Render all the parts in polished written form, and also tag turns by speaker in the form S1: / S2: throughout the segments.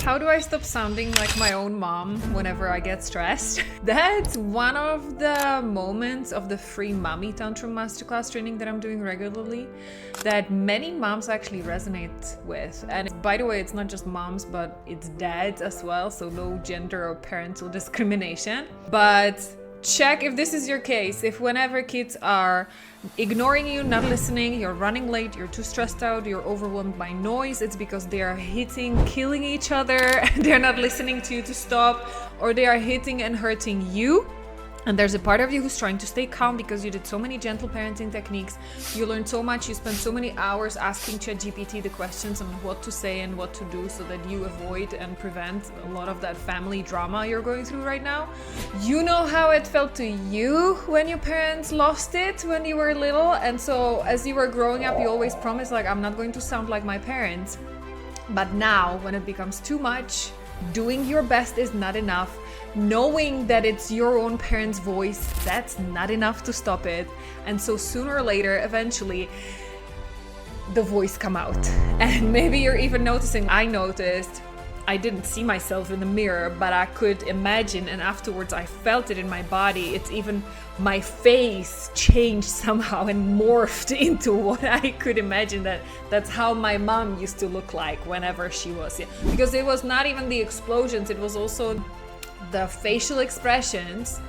S1: How do I stop sounding like my own mom whenever I get stressed? That's one of the moments of the free mommy tantrum masterclass training that I'm doing regularly that many moms actually resonate with. And by the way, it's not just moms, but it's dads as well. So no gender or parental discrimination. But check if this is your case. If whenever kids are ignoring you, not listening, you're running late, you're too stressed out, you're overwhelmed by noise, it's because they are killing each other, they're not listening to you to stop, or they are hitting and hurting you. And there's a part of you who's trying to stay calm because you did so many gentle parenting techniques, you learned so much, you spent so many hours asking ChatGPT the questions on what to say and what to do so that you avoid and prevent a lot of that family drama you're going through right now. You know how it felt to you when your parents lost it when you were little, and so as you were growing up, you always promised, like, I'm not going to sound like my parents. But now, when it becomes too much, doing your best is not enough. Knowing that it's your own parents' voice, that's not enough to stop it. And so sooner or later, eventually, the voice come out. And maybe you're even noticing, I noticed, I didn't see myself in the mirror, but I could imagine, and afterwards I felt it in my body. It's even my face changed somehow and morphed into what I could imagine that's how my mom used to look like whenever she was here. Because it was not even the explosions, it was also the facial expressions,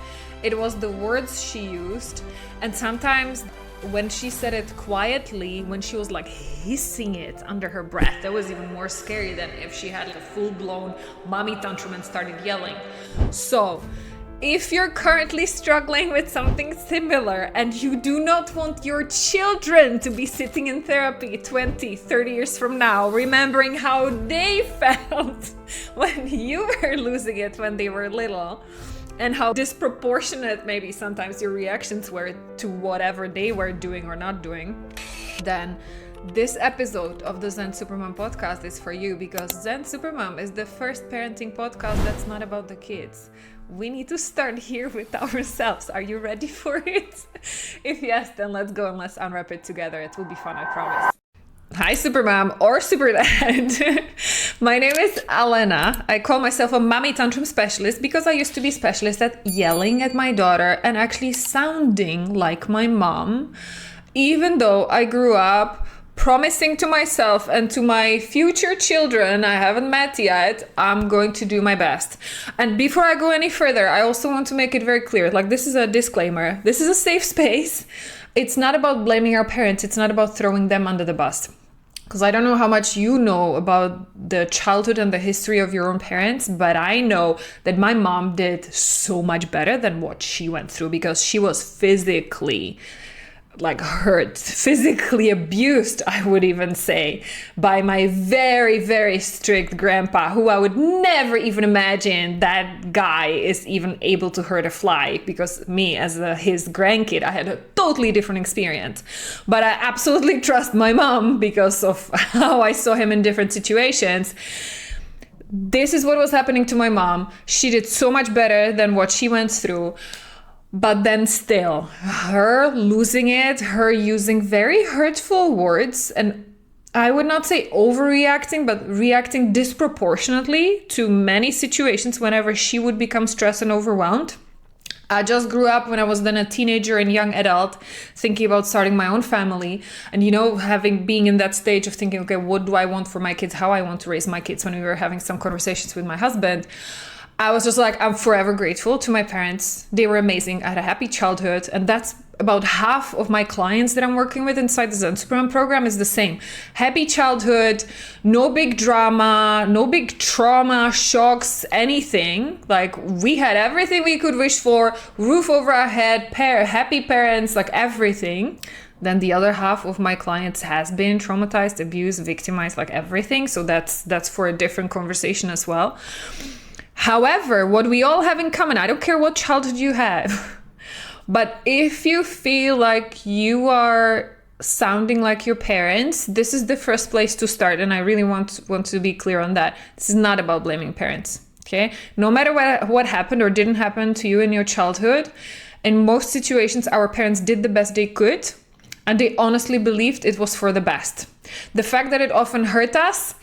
S1: it was the words she used, and sometimes when she said it quietly, when she was like hissing it under her breath, that was even more scary than if she had like a full-blown mommy tantrum and started yelling. So if you're currently struggling with something similar and you do not want your children to be sitting in therapy 20, 30 years from now, remembering how they felt when you were losing it when they were little, and how disproportionate maybe sometimes your reactions were to whatever they were doing or not doing, then this episode of the Zen Supermom podcast is for you, because Zen Supermom is the first parenting podcast that's not about the kids. We need to start here with ourselves. Are you ready for it? If yes, then let's go and let's unwrap it together. It will be fun, I promise. Hi, Supermom or Superdad. My name is Alena. I call myself a mommy tantrum specialist because I used to be specialist at yelling at my daughter and actually sounding like my mom, even though I grew up promising to myself and to my future children I haven't met yet, I'm going to do my best. And before I go any further, I also want to make it very clear, like, this is a disclaimer. This is a safe space. It's not about blaming our parents. It's not about throwing them under the bus. Because I don't know how much you know about the childhood and the history of your own parents, but I know that my mom did so much better than what she went through, because she was physically hurt, physically abused, I would even say, by my very, very strict grandpa, who I would never even imagine that guy is even able to hurt a fly, because me as his grandkid, I had a totally different experience. But I absolutely trust my mom because of how I saw him in different situations. This is what was happening to my mom. She did so much better than what she went through. But then still, her losing it, her using very hurtful words, and I would not say overreacting, but reacting disproportionately to many situations whenever she would become stressed and overwhelmed. I just grew up when I was then a teenager and young adult, thinking about starting my own family. And, being in that stage of thinking, okay, what do I want for my kids? How I want to raise my kids? When we were having some conversations with my husband, I was just like, I'm forever grateful to my parents. They were amazing. I had a happy childhood. And that's about half of my clients that I'm working with inside the Zen Supermom program is the same. Happy childhood, no big drama, no big trauma, shocks, anything. Like, we had everything we could wish for, roof over our head, happy parents, like everything. Then the other half of my clients has been traumatized, abused, victimized, like everything. So that's for a different conversation as well. However, what we all have in common, I don't care what childhood you have, but if you feel like you are sounding like your parents, this is the first place to start. And I really want to be clear on that. This is not about blaming parents, okay? No matter what happened or didn't happen to you in your childhood, in most situations, our parents did the best they could, and they honestly believed it was for the best. The fact that it often hurt us,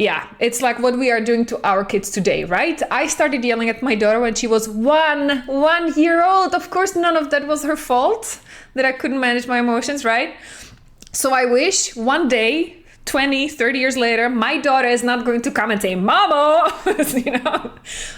S1: Yeah, it's like what we are doing to our kids today, right? I started yelling at my daughter when she was one year old. Of course, none of that was her fault, that I couldn't manage my emotions, right? So I wish one day, 20, 30 years later, my daughter is not going to come and say, Mama,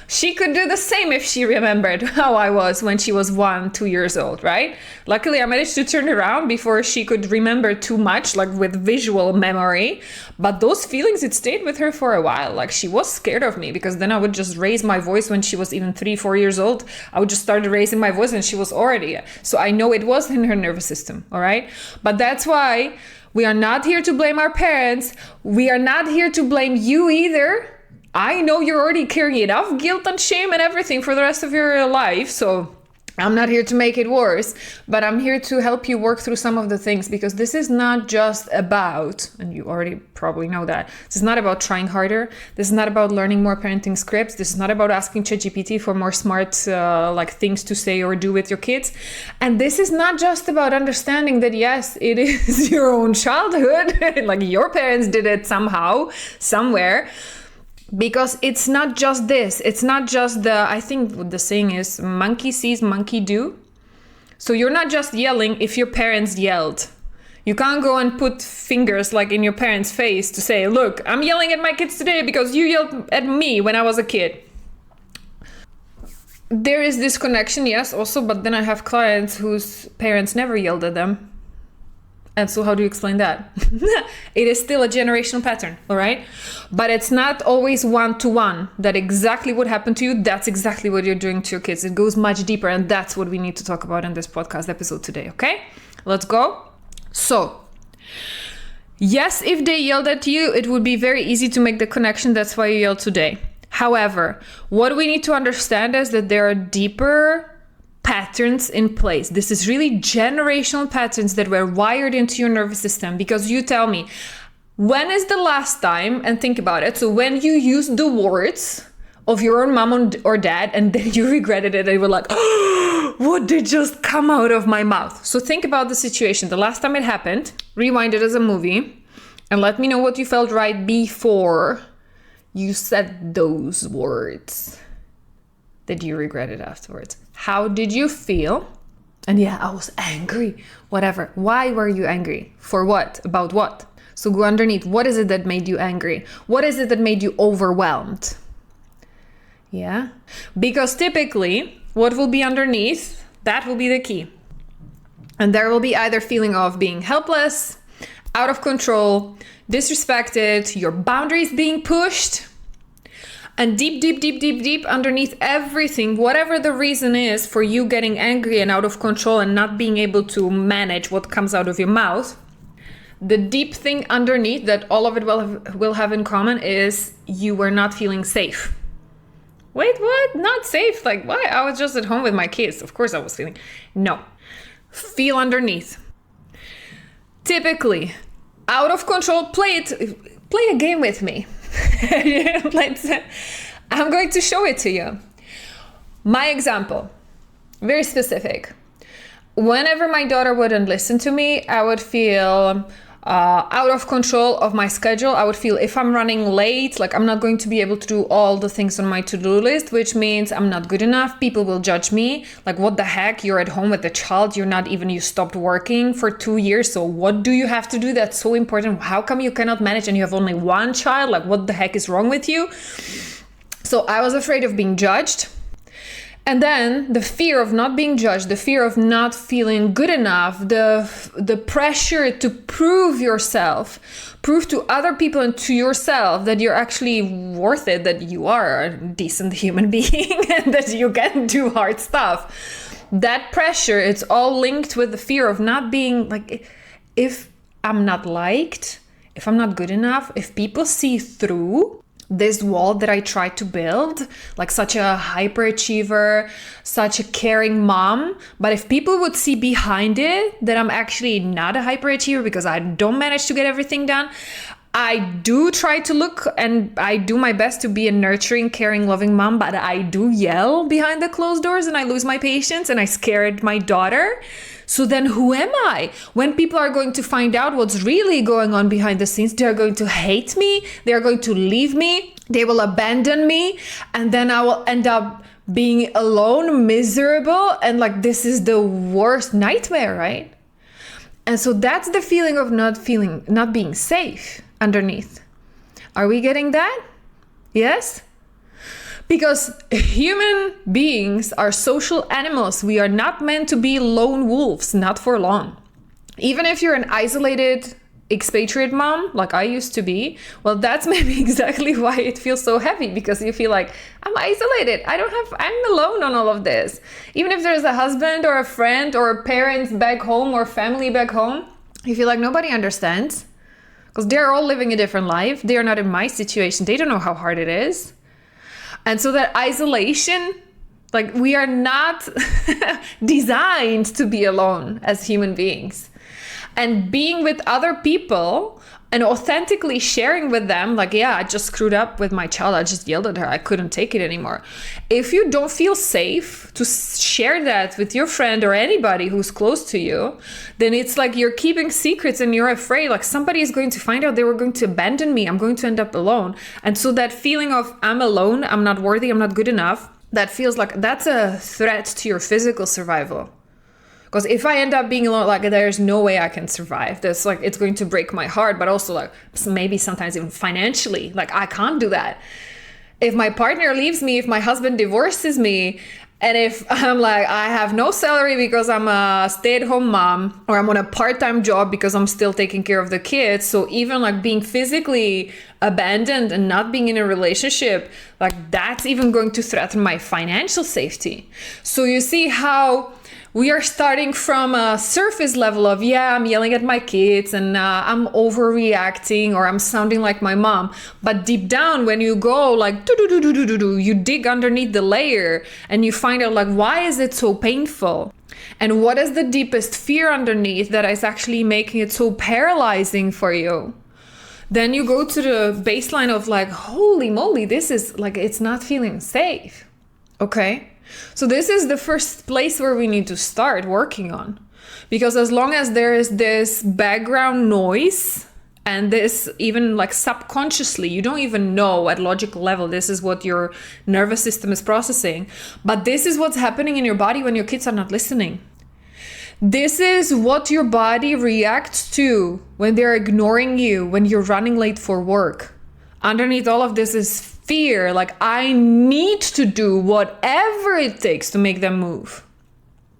S1: she could do the same if she remembered how I was when she was 1, 2 years old, right? Luckily, I managed to turn around before she could remember too much, like with visual memory. But those feelings, it stayed with her for a while. Like she was scared of me because then I would just raise my voice when she was even 3, 4 years old. I would just start raising my voice and she was already. So I know it was in her nervous system, all right? But that's why we are not here to blame our parents. We are not here to blame you either. I know you're already carrying enough guilt and shame and everything for the rest of your life. So I'm not here to make it worse, but I'm here to help you work through some of the things, because this is not just about, and you already probably know that, this is not about trying harder. This is not about learning more parenting scripts. This is not about asking ChatGPT for more smart things to say or do with your kids. And this is not just about understanding that, yes, it is your own childhood, like your parents did it somehow, somewhere. Because it's not just this. It's not just I think the saying is, monkey sees, monkey do. So you're not just yelling if your parents yelled. You can't go and put fingers like in your parents' face to say, look, I'm yelling at my kids today because you yelled at me when I was a kid. There is this connection, yes, also, but then I have clients whose parents never yelled at them. And so how do you explain that? It is still a generational pattern, all right? But it's not always one-to-one. That exactly what happened to you, that's exactly what you're doing to your kids. It goes much deeper, and that's what we need to talk about in this podcast episode today, okay? Let's go. So, yes, if they yelled at you, it would be very easy to make the connection. That's why you yelled today. However, what we need to understand is that there are deeper patterns in place. This is really generational patterns that were wired into your nervous system. Because you tell me, when is the last time, and think about it, so when you used the words of your own mom or dad and then you regretted it and you were like, oh, what did just come out of my mouth? So think about the situation. The last time it happened, rewind it as a movie, and let me know what you felt right before you said those words that you regretted afterwards. How did you feel? And yeah, I was angry, whatever. Why were you angry? For what? About what? So go underneath. What is it that made you angry? What is it that made you overwhelmed? Yeah. Because typically what will be underneath, that will be the key. And there will be either feeling of being helpless, out of control, disrespected, your boundaries being pushed. And deep underneath everything, whatever the reason is for you getting angry and out of control and not being able to manage what comes out of your mouth, the deep thing underneath that all of it will have in common is you were not feeling safe. Wait, what? Not safe? Like, why? I was just at home with my kids. Of course I was feeling. No. Feel underneath. Typically, out of control, play a game with me. I'm going to show it to you. My example, very specific. Whenever my daughter wouldn't listen to me, I would feel out of control of my schedule. I would feel if I'm running late, like I'm not going to be able to do all the things on my to-do list, which means I'm not good enough. People will judge me. Like, what the heck? You're at home with a child. You stopped working for 2 years. So what do you have to do that's so important? How come you cannot manage and you have only one child? Like, what the heck is wrong with you? So I was afraid of being judged. And then the fear of not being judged, the fear of not feeling good enough, the pressure to prove yourself, prove to other people and to yourself that you're actually worth it, that you are a decent human being and that you can do hard stuff. That pressure, it's all linked with the fear of not being like, if I'm not liked, if I'm not good enough, if people see through this wall that I tried to build, like such a hyperachiever, such a caring mom. But if people would see behind it that I'm actually not a hyperachiever because I don't manage to get everything done, I do try to look and I do my best to be a nurturing, caring, loving mom, but I do yell behind the closed doors and I lose my patience and I scared my daughter. So then who am I? When people are going to find out what's really going on behind the scenes, they're going to hate me, they're going to leave me, they will abandon me, and then I will end up being alone, miserable, and like this is the worst nightmare, right? And so that's the feeling of not being safe underneath. Are we getting that? Yes? Because human beings are social animals. We are not meant to be lone wolves, not for long. Even if you're an isolated expatriate mom, like I used to be, well, that's maybe exactly why it feels so heavy, because you feel like I'm isolated. I'm alone on all of this. Even if there's a husband or a friend or parents back home or family back home, you feel like nobody understands because they're all living a different life. They are not in my situation. They don't know how hard it is. And so that isolation, like we are not designed to be alone as human beings. And being with other people and authentically sharing with them, like, yeah, I just screwed up with my child. I just yelled at her. I couldn't take it anymore. If you don't feel safe to share that with your friend or anybody who's close to you, then it's like you're keeping secrets and you're afraid, like somebody is going to find out, they were going to abandon me. I'm going to end up alone. And so that feeling of I'm alone, I'm not worthy, I'm not good enough, that feels like that's a threat to your physical survival. Because if I end up being alone, like there's no way I can survive. This, like, it's going to break my heart, but also like maybe sometimes even financially, like I can't do that. If my partner leaves me, if my husband divorces me, and if I'm like, I have no salary because I'm a stay-at-home mom, or I'm on a part-time job because I'm still taking care of the kids. So even like being physically abandoned and not being in a relationship, like that's even going to threaten my financial safety. So you see how we are starting from a surface level of, yeah, I'm yelling at my kids and I'm overreacting or I'm sounding like my mom. But deep down, when you go like, you dig underneath the layer and you find out like, why is it so painful? And what is the deepest fear underneath that is actually making it so paralyzing for you? Then you go to the baseline of like, holy moly, this is like, it's not feeling safe. Okay? So this is the first place where we need to start working on, because as long as there is this background noise and this even like subconsciously, you don't even know at logical level, this is what your nervous system is processing, but this is what's happening in your body when your kids are not listening. This is what your body reacts to when they're ignoring you, when you're running late for work. Underneath all of this is fear, like I need to do whatever it takes to make them move,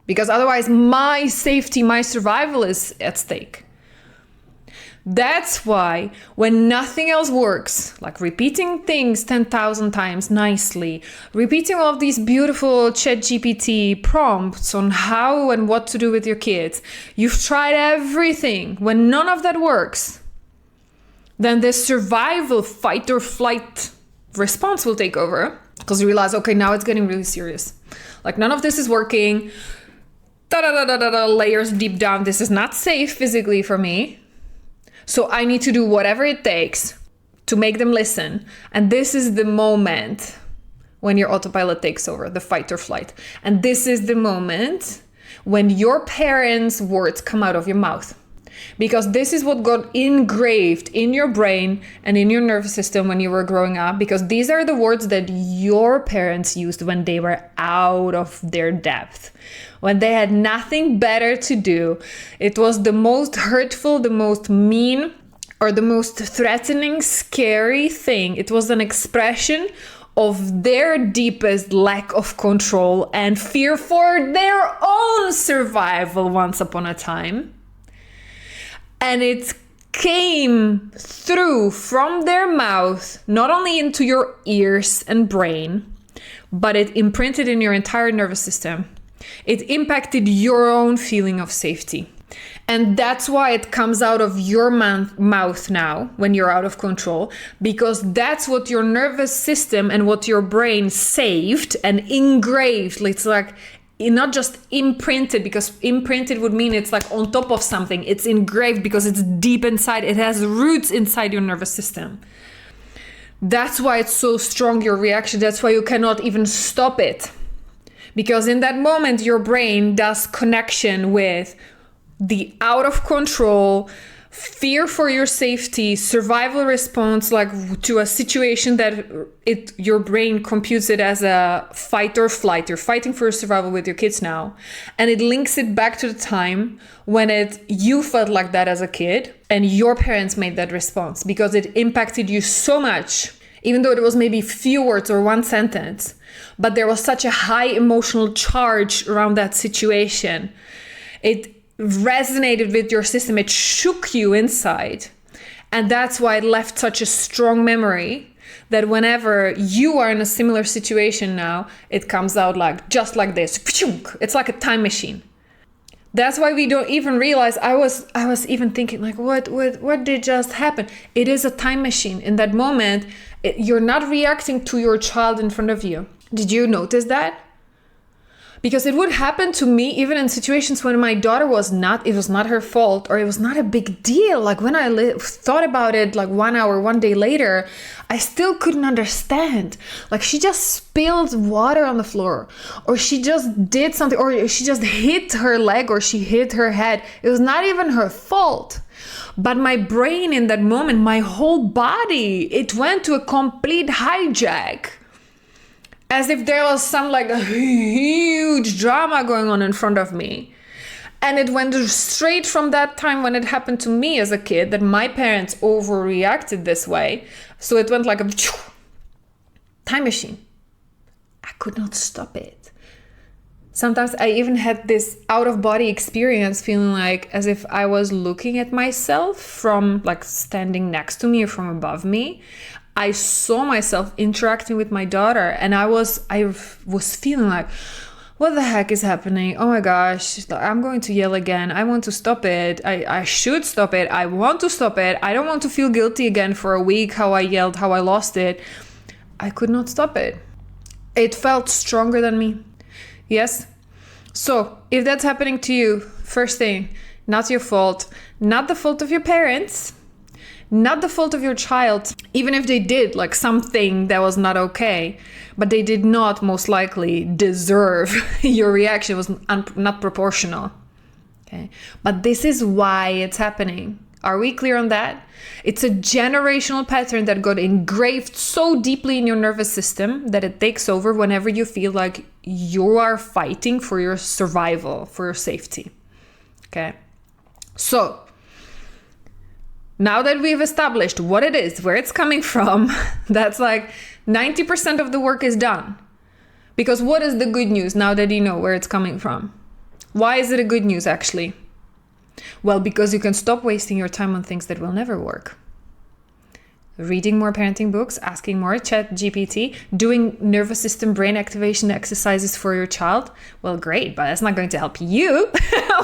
S1: because otherwise my safety, my survival is at stake. That's why when nothing else works, like repeating things 10,000 times nicely, repeating all of these beautiful ChatGPT prompts on how and what to do with your kids, you've tried everything, when none of that works, then this survival fight or flight response will take over, because you realize, okay, now it's getting really serious. Like none of this is working. Layers deep down, this is not safe physically for me. So I need to do whatever it takes to make them listen. And this is the moment when your autopilot takes over, the fight or flight. And this is the moment when your parents' words come out of your mouth. Because this is what got engraved in your brain and in your nervous system when you were growing up, because these are the words that your parents used when they were out of their depth, when they had nothing better to do. It was the most hurtful, the most mean, or the most threatening, scary thing. It was an expression of their deepest lack of control and fear for their own survival once upon a time. And it came through from their mouth, not only into your ears and brain, but it imprinted in your entire nervous system. It impacted your own feeling of safety. And that's why it comes out of your mouth now when you're out of control, because that's what your nervous system and what your brain saved and engraved. It's like, not just imprinted, because imprinted would mean it's like on top of something. It's engraved because it's deep inside. It has roots inside your nervous system. That's why it's so strong, your reaction. That's why you cannot even stop it, Because in that moment, your brain does connection with the out of control, fear for your safety, survival response, like to a situation that your brain computes it as a fight or flight. You're fighting for your survival with your kids now. And it links it back to the time when you felt like that as a kid and your parents made that response because it impacted you so much, even though it was maybe few words or one sentence, but there was such a high emotional charge around that situation. It resonated with your system. It shook you inside. And that's why it left such a strong memory that whenever you are in a similar situation now, it comes out like just like this. It's like a time machine. That's why we don't even realize. I was even thinking like, what did just happen? It is a time machine. In that moment, you're not reacting to your child in front of you. Did you notice that? Because it would happen to me even in situations when my daughter it was not her fault or it was not a big deal. Like when I thought about it like 1 hour, 1 day later, I still couldn't understand. Like she just spilled water on the floor or she just did something or she just hit her leg or she hit her head. It was not even her fault. But my brain in that moment, my whole body, it went to a complete hijack. As if there was some like a huge drama going on in front of me. And it went straight from that time when it happened to me as a kid that my parents overreacted this way. So it went like a time machine. I could not stop it. Sometimes I even had this out of body experience feeling like as if I was looking at myself from like standing next to me or from above me. I saw myself interacting with my daughter and I was feeling like, what the heck is happening? Oh my gosh, I'm going to yell again. I want to stop it. I should stop it. I want to stop it. I don't want to feel guilty again for a week, how I yelled, how I lost it. I could not stop it. It felt stronger than me. Yes? So if that's happening to you, first thing, not your fault, not the fault of your parents, not the fault of your child, even if they did like something that was not okay, but they did not most likely deserve your reaction was not proportional. Okay, but this is why it's happening. Are we clear on that? It's a generational pattern that got engraved so deeply in your nervous system that it takes over whenever you feel like you are fighting for your survival, for your safety. Okay, so now that we've established what it is, where it's coming from, that's like 90% of the work is done. Because what is the good news now that you know where it's coming from? Why is it a good news actually? Well, because you can stop wasting your time on things that will never work. Reading more parenting books, asking more ChatGPT, doing nervous system brain activation exercises for your child. Well, great, but that's not going to help you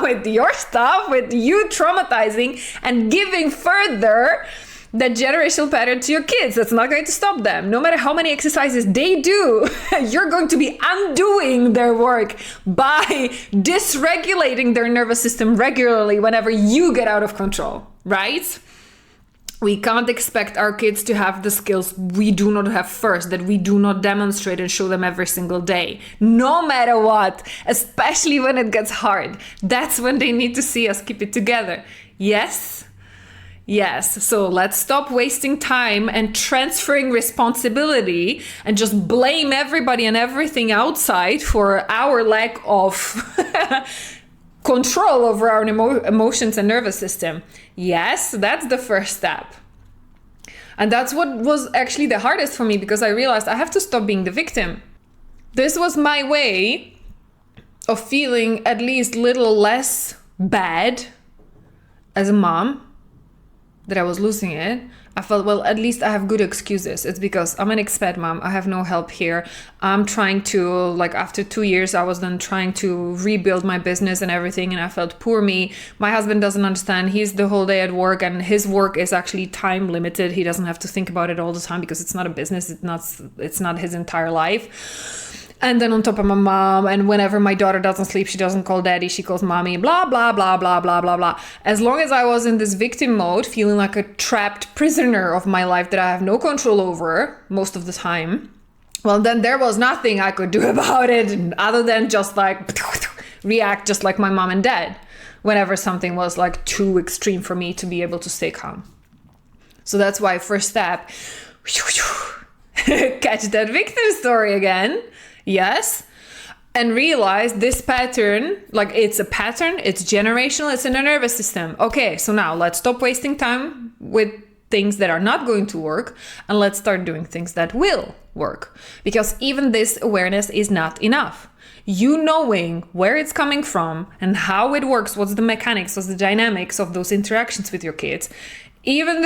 S1: with your stuff, with you traumatizing and giving further that generational pattern to your kids. That's not going to stop them. No matter how many exercises they do, you're going to be undoing their work by dysregulating their nervous system regularly whenever you get out of control, right? We can't expect our kids to have the skills we do not have first, that we do not demonstrate and show them every single day, no matter what, especially when it gets hard. That's when they need to see us keep it together. Yes? Yes. So let's stop wasting time and transferring responsibility and just blame everybody and everything outside for our lack of control over our emotions and nervous system. Yes, that's the first step. And that's what was actually the hardest for me, because I realized I have to stop being the victim. This was my way of feeling at least a little less bad as a mom, that I was losing it. I felt, well, at least I have good excuses. It's because I'm an expat mom. I have no help here. I'm trying to, like, after 2 years, I was then trying to rebuild my business and everything. And I felt, poor me. My husband doesn't understand. He's the whole day at work, and his work is actually time limited. He doesn't have to think about it all the time because it's not a business. It's not his entire life. And then on top I'm a mom, and whenever my daughter doesn't sleep, she doesn't call daddy, she calls mommy, blah, blah, blah, blah, blah, blah, blah. As long as I was in this victim mode, feeling like a trapped prisoner of my life that I have no control over most of the time, well, then there was nothing I could do about it other than just like react just like my mom and dad whenever something was like too extreme for me to be able to stay calm. So that's why first step, catch that victim story again. Yes. And realize this pattern, like it's a pattern, it's generational, it's in the nervous system. Okay, so now let's stop wasting time with things that are not going to work and let's start doing things that will work. Because even this awareness is not enough. You knowing where it's coming from and how it works, what's the mechanics, what's the dynamics of those interactions with your kids, even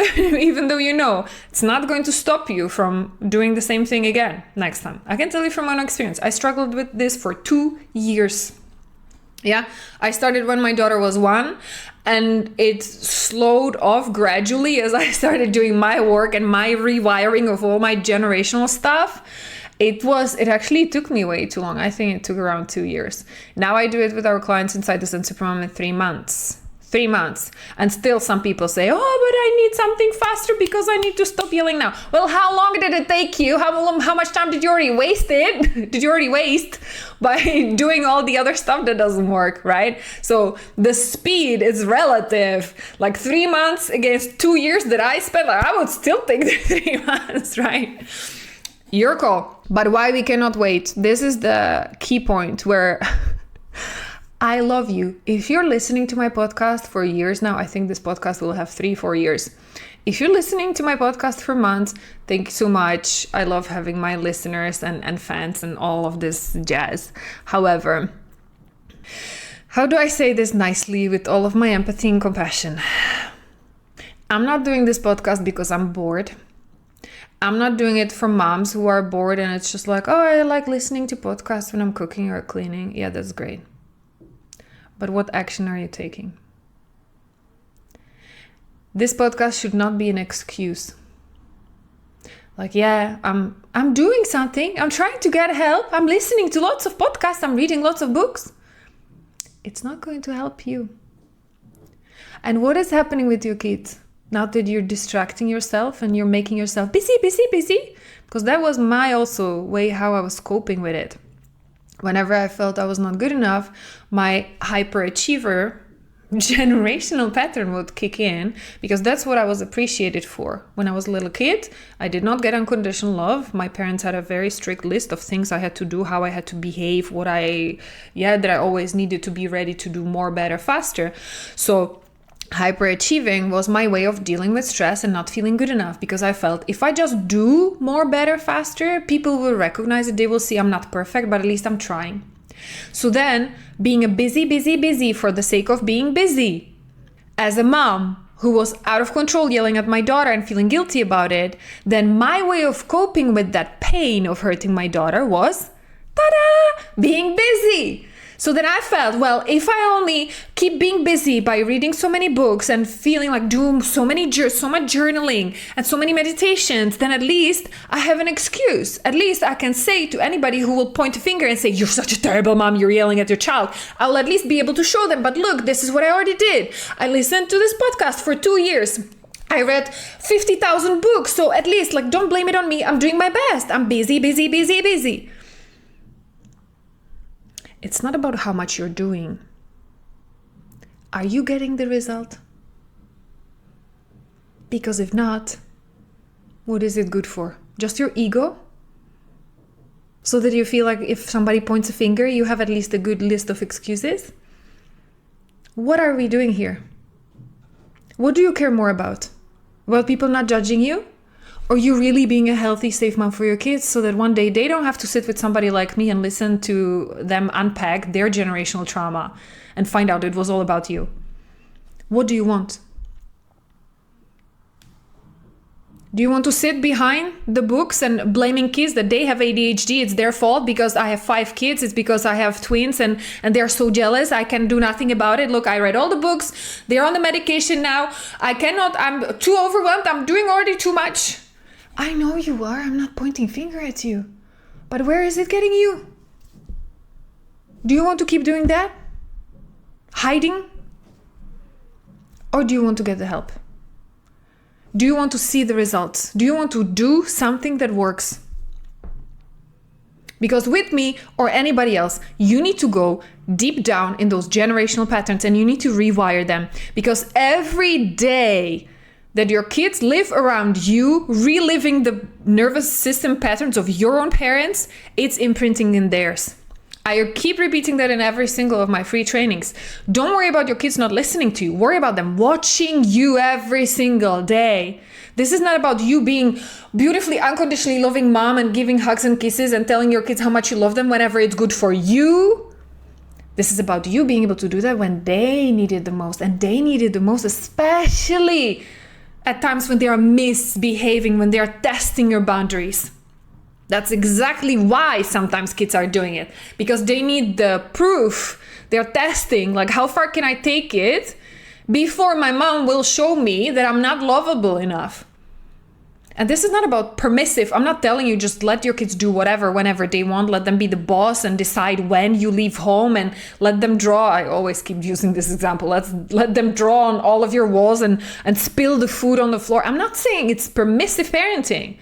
S1: though you know it's not going to stop you from doing the same thing again next time. I can tell you from my own experience, I struggled with this for 2 years. Yeah, I started when my daughter was 1 and it slowed off gradually as I started doing my work and my rewiring of all my generational stuff. It actually took me way too long. I think it took around 2 years. Now I do it with our clients inside the Zen Supermom in 3 months. 3 months. And still some people say, oh, but I need something faster because I need to stop yelling now. Well, how long did it take you? How much time did you already waste by doing all the other stuff that doesn't work, right? So the speed is relative. Like 3 months against 2 years that I spent, I would still take the 3 months, right? Your call. But why we cannot wait? This is the key point where I love you. If you're listening to my podcast for years now, I think this podcast will have 3-4 years. If you're listening to my podcast for months, thank you so much. I love having my listeners and fans and all of this jazz. However, how do I say this nicely with all of my empathy and compassion? I'm not doing this podcast because I'm bored. I'm not doing it for moms who are bored and it's just like, oh, I like listening to podcasts when I'm cooking or cleaning. Yeah, that's great. But what action are you taking? This podcast should not be an excuse. Like, yeah, I'm doing something. I'm trying to get help. I'm listening to lots of podcasts. I'm reading lots of books. It's not going to help you. And what is happening with your kids? Now that you're distracting yourself and you're making yourself busy. Because that was my also way how I was coping with it. Whenever I felt I was not good enough, my hyperachiever generational pattern would kick in because that's what I was appreciated for. When I was a little kid, I did not get unconditional love. My parents had a very strict list of things I had to do, how I had to behave, that I always needed to be ready to do more, better, faster. So hyperachieving was my way of dealing with stress and not feeling good enough because I felt if I just do more, better, faster, people will recognize it. They will see I'm not perfect, but at least I'm trying. So then being a busy for the sake of being busy as a mom who was out of control yelling at my daughter and feeling guilty about it, then my way of coping with that pain of hurting my daughter was, ta-da, being busy. So then I felt, well, if I only keep being busy by reading so many books and feeling like doing so much journaling and so many meditations, then at least I have an excuse. At least I can say to anybody who will point a finger and say, you're such a terrible mom, you're yelling at your child. I'll at least be able to show them, but look, this is what I already did. I listened to this podcast for 2 years. I read 50,000 books. So at least don't blame it on me. I'm doing my best. I'm busy. It's not about how much you're doing. Are you getting the result? Because if not, what is it good for? Just your ego? So that you feel like if somebody points a finger, you have at least a good list of excuses? What are we doing here? What do you care more about? About people not judging you? Or you really being a healthy, safe mom for your kids so that one day they don't have to sit with somebody like me and listen to them unpack their generational trauma and find out it was all about you? What do you want? Do you want to sit behind the books and blaming kids that they have ADHD? It's their fault because I have 5 kids. It's because I have twins and they're so jealous. I can do nothing about it. Look, I read all the books. They're on the medication now. I'm too overwhelmed. I'm doing already too much. I know you are. I'm not pointing finger at you. But where is it getting you? Do you want to keep doing that? Hiding? Or do you want to get the help? Do you want to see the results? Do you want to do something that works? Because with me or anybody else, you need to go deep down in those generational patterns and you need to rewire them. Because every day that your kids live around you, reliving the nervous system patterns of your own parents, it's imprinting in theirs. I keep repeating that in every single of my free trainings. Don't worry about your kids not listening to you. Worry about them watching you every single day. This is not about you being beautifully, unconditionally loving mom and giving hugs and kisses and telling your kids how much you love them whenever it's good for you. This is about you being able to do that when they need it the most. And they need it the most, especially at times when they are misbehaving, when they are testing your boundaries. That's exactly why sometimes kids are doing it, because they need the proof. They're testing, like, how far can I take it before my mom will show me that I'm not lovable enough. And this is not about permissive. I'm not telling you just let your kids do whatever, whenever they want. Let them be the boss and decide when you leave home, and let them draw. I always keep using this example. Let them draw on all of your walls and spill the food on the floor. I'm not saying it's permissive parenting.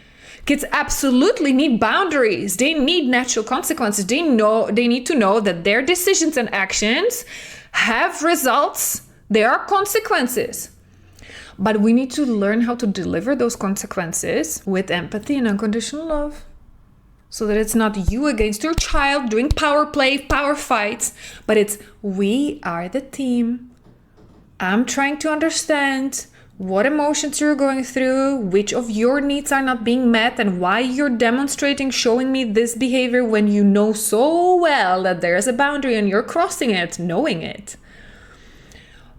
S1: Kids absolutely need boundaries. They need natural consequences. They need to know that their decisions and actions have results. There are consequences. But we need to learn how to deliver those consequences with empathy and unconditional love. So that it's not you against your child doing power play, power fights, but it's we are the team. I'm trying to understand what emotions you're going through, which of your needs are not being met, and why you're demonstrating, showing me this behavior when you know so well that there's a boundary and you're crossing it, knowing it.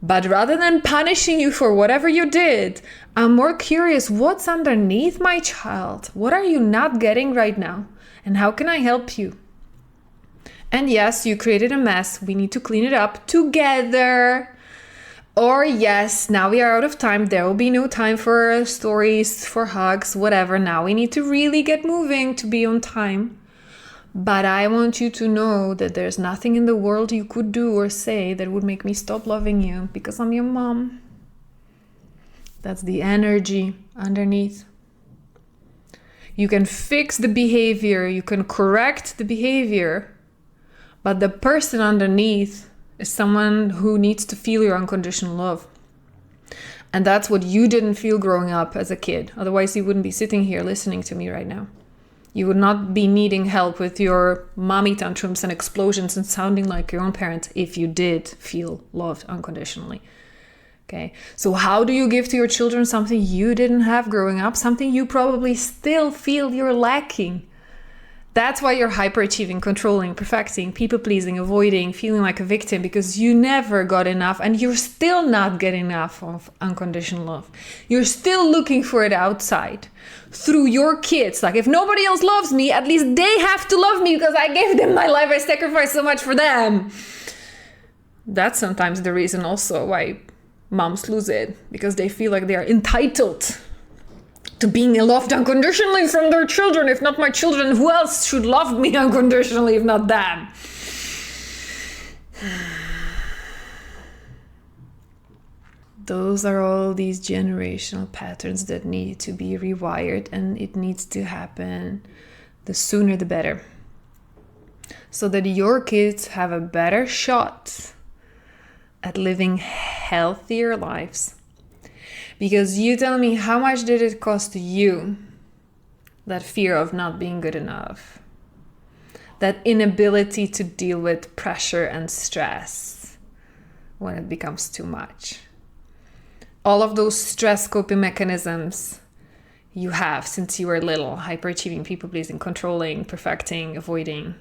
S1: But rather than punishing you for whatever you did, I'm more curious, what's underneath, my child? What are you not getting right now? And how can I help you? And yes, you created a mess. We need to clean it up together. Or yes, now we are out of time. There will be no time for stories, for hugs, whatever. Now we need to really get moving to be on time. But I want you to know that there's nothing in the world you could do or say that would make me stop loving you, because I'm your mom. That's the energy underneath. You can fix the behavior, you can correct the behavior, but the person underneath is someone who needs to feel your unconditional love. And that's what you didn't feel growing up as a kid. Otherwise, you wouldn't be sitting here listening to me right now. You would not be needing help with your mommy tantrums and explosions and sounding like your own parent if you did feel loved unconditionally. Okay, so how do you give to your children something you didn't have growing up, something you probably still feel you're lacking? That's why you're hyperachieving, controlling, perfecting, people-pleasing, avoiding, feeling like a victim, because you never got enough and you're still not getting enough of unconditional love. You're still looking for it outside through your kids. Like, if nobody else loves me, at least they have to love me because I gave them my life. I sacrificed so much for them. That's sometimes the reason also why moms lose it, because they feel like they are entitled to being loved unconditionally from their children. If not my children, who else should love me unconditionally if not them? Those are all these generational patterns that need to be rewired, and it needs to happen the sooner the better, so that your kids have a better shot at living healthier lives. Because you tell me, how much did it cost you, that fear of not being good enough? That inability to deal with pressure and stress when it becomes too much. All of those stress coping mechanisms you have since you were little, hyperachieving, people-pleasing, controlling, perfecting, avoiding.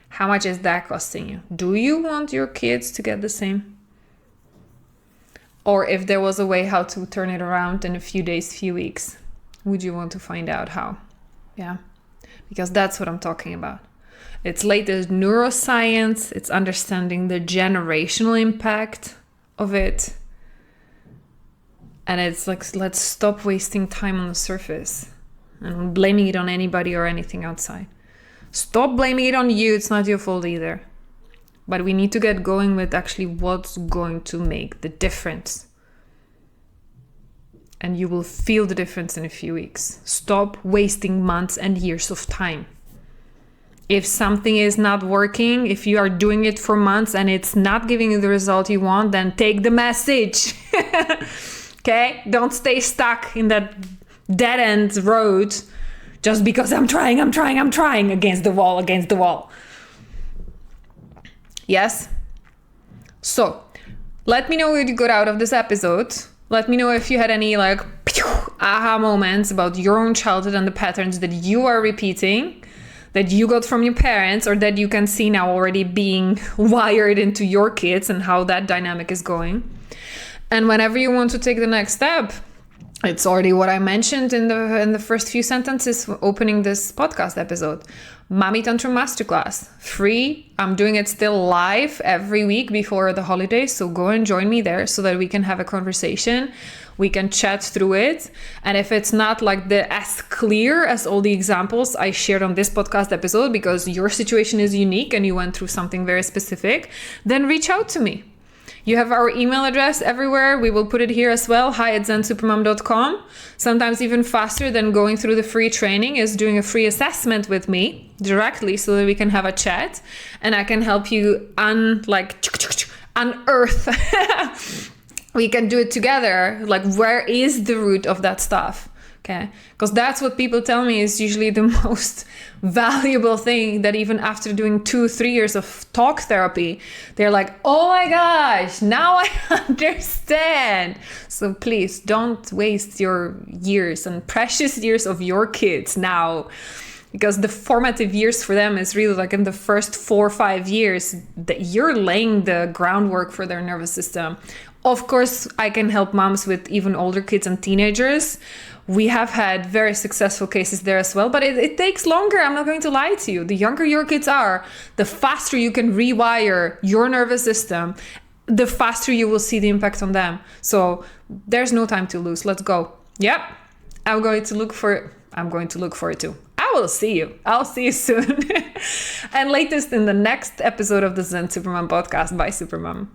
S1: How much is that costing you? Do you want your kids to get the same? Or if there was a way how to turn it around in a few days, few weeks, would you want to find out how? Yeah, because that's what I'm talking about. It's latest neuroscience. It's understanding the generational impact of it. And it's like, let's stop wasting time on the surface and blaming it on anybody or anything outside. Stop blaming it on you. It's not your fault either. But we need to get going with actually what's going to make the difference. And you will feel the difference in a few weeks. Stop wasting months and years of time. If something is not working, if you are doing it for months and it's not giving you the result you want, then take the message. Okay? Don't stay stuck in that dead end road just because I'm trying against the wall. Yes? So, let me know what you got out of this episode. Let me know if you had any aha moments about your own childhood and the patterns that you are repeating, that you got from your parents, or that you can see now already being wired into your kids, and how that dynamic is going. And whenever you want to take the next step, it's already what I mentioned in the first few sentences opening this podcast episode. Mommy Tantrum Masterclass, free. I'm doing it still live every week before the holidays, so go and join me there so that we can have a conversation. We can chat through it. And if it's not as clear as all the examples I shared on this podcast episode, because your situation is unique and you went through something very specific, then reach out to me. You have our email address everywhere. We will put it here as well, hi@zensupermom.com. Sometimes even faster than going through the free training is doing a free assessment with me directly so that we can have a chat and I can help you unearth. We can do it together. Where is the root of that stuff? Okay, because that's what people tell me is usually the most valuable thing, that even after doing 2-3 years of talk therapy, they're like, oh my gosh, now I understand. So please don't waste your years and precious years of your kids now, because the formative years for them is really in the first 4 or 5 years that you're laying the groundwork for their nervous system. Of course, I can help moms with even older kids and teenagers. We have had very successful cases there as well, but it takes longer. I'm not going to lie to you. The younger your kids are, the faster you can rewire your nervous system, the faster you will see the impact on them. So there's no time to lose. Let's go. Yep. I'm going to look for it too. I will see you. I'll see you soon. And latest in the next episode of the Zen Supermom podcast by Supermom.